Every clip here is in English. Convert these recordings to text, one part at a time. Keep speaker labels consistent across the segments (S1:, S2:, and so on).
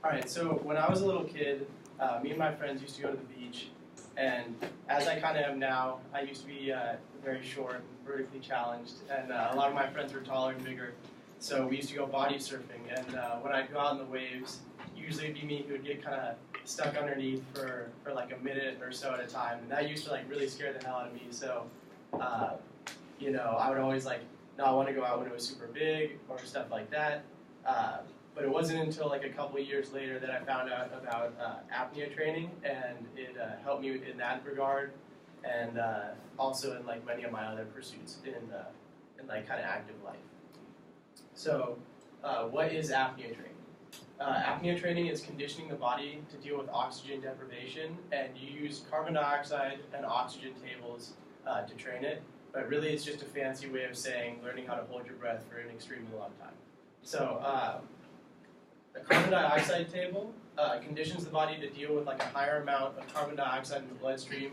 S1: All right, so when I was a little kid, me and my friends used to go to the beach, and as I kind of am now, I used to be very short and vertically challenged, and a lot of my friends were taller and bigger, so we used to go body surfing, and when I'd go out in the waves, usually it'd be me who would get kind of stuck underneath for like a minute or so at a time, and that used to like really scare the hell out of me, so I would always like not want to go out when it was super big or stuff like that. But it wasn't until like a couple of years later that I found out about apnea training, and it helped me in that regard, and also in like many of my other pursuits in like kind of active life. So, what is apnea training? Apnea training is conditioning the body to deal with oxygen deprivation, and you use carbon dioxide and oxygen tables to train it. But really, it's just a fancy way of saying learning how to hold your breath for an extremely long time. So, the carbon dioxide table conditions the body to deal with like a higher amount of carbon dioxide in the bloodstream.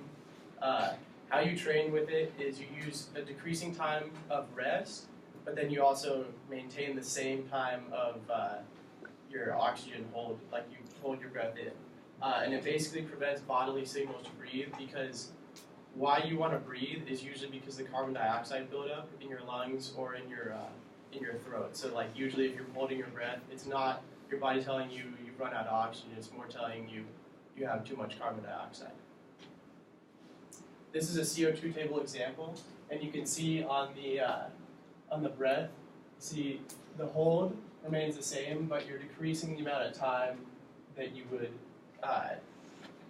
S1: How you train with it is you use a decreasing time of rest, but then you also maintain the same time of your oxygen hold, like you hold your breath in. And it basically prevents bodily signals to breathe, because why you want to breathe is usually because the carbon dioxide buildup in your lungs or in your throat. So like usually if you're holding your breath, it's not your body telling you you've run out of oxygen, it's more telling you you have too much carbon dioxide. This is a CO2 table example, and you can see on the breath, see the hold remains the same, but you're decreasing the amount of time that you would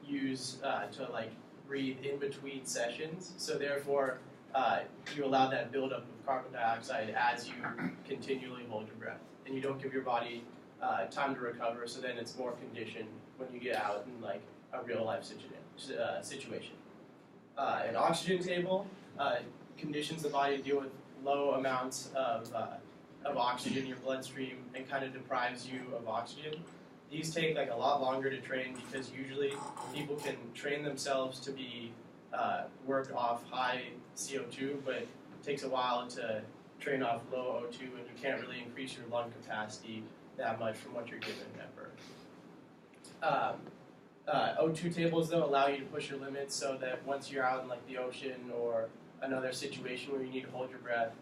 S1: use to like breathe in between sessions. So therefore, you allow that buildup of carbon dioxide as you continually hold your breath, and you don't give your body time to recover. So then it's more conditioned when you get out in like a real life situation. An oxygen table conditions the body to deal with low amounts of oxygen in your bloodstream and kind of deprives you of oxygen. These take like a lot longer to train, because usually people can train themselves to be worked off high CO2, but it takes a while to train off low O2, and you can't really increase your lung capacity that much from what you're given at birth. O2 tables, though, allow you to push your limits, so that once you're out in like the ocean or another situation where you need to hold your breath,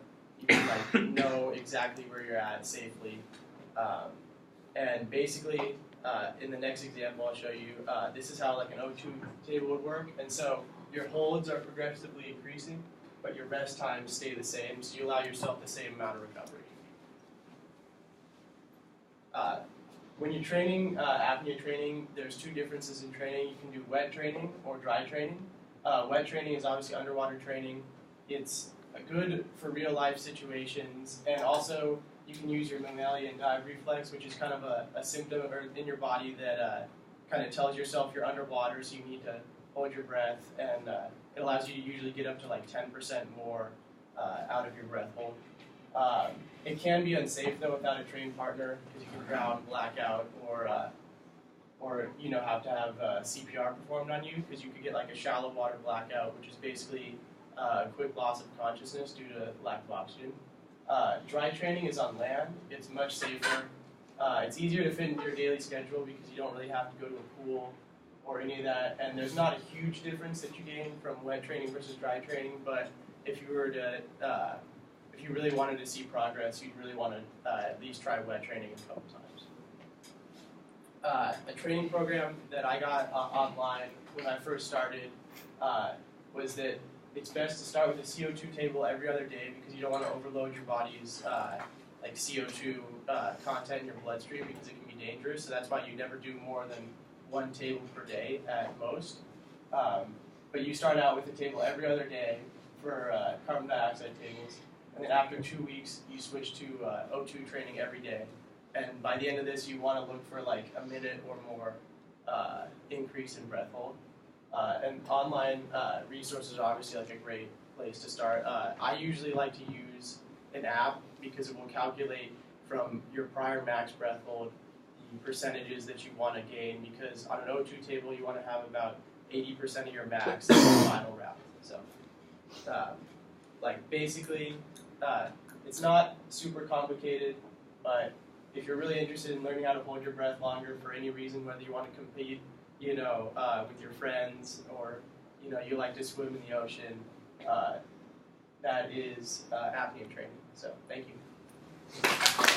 S1: you can like know exactly where you're at safely. And basically, in the next example I'll show you, this is how like an O2 table would work. And so your holds are progressively increasing, but your rest times stay the same, so you allow yourself the same amount of recovery. When you're training, apnea training, there's two differences in training. You can do wet training or dry training. Wet training is obviously underwater training. It's good for real life situations, and also you can use your mammalian dive reflex, which is kind of a symptom in your body that kind of tells yourself you're underwater, so you need to hold your breath, and it allows you to usually get up to like 10% more out of your breath hold. It can be unsafe though without a trained partner, because you can drown, black out, or have to have CPR performed on you, because you could get like a shallow water blackout, which is basically a quick loss of consciousness due to lack of oxygen. Dry training is on land. It's much safer. It's easier to fit into your daily schedule because you don't really have to go to a pool or any of that, and there's not a huge difference that you gain from wet training versus dry training, but if you were to if you really wanted to see progress, you'd really want to at least try wet training a couple times. A training program that I got online when I first started was that it's best to start with a CO2 table every other day, because you don't want to overload your body's like CO2 content in your bloodstream, because it can be dangerous. So that's why you never do more than one table per day at most. But you start out with a table every other day for carbon dioxide tables. And then after 2 weeks, you switch to O2 training every day. And by the end of this, you want to look for like a minute or more increase in breath hold. And online resources are obviously like a great place to start. I usually like to use an app, because it will calculate from your prior max breath hold the percentages that you want to gain, because on an O2 table, you want to have about 80% of your max in the final round. So, basically, it's not super complicated, but if you're really interested in learning how to hold your breath longer for any reason, whether you want to compete, with your friends, or you like to swim in the ocean, that is apnea training. So thank you.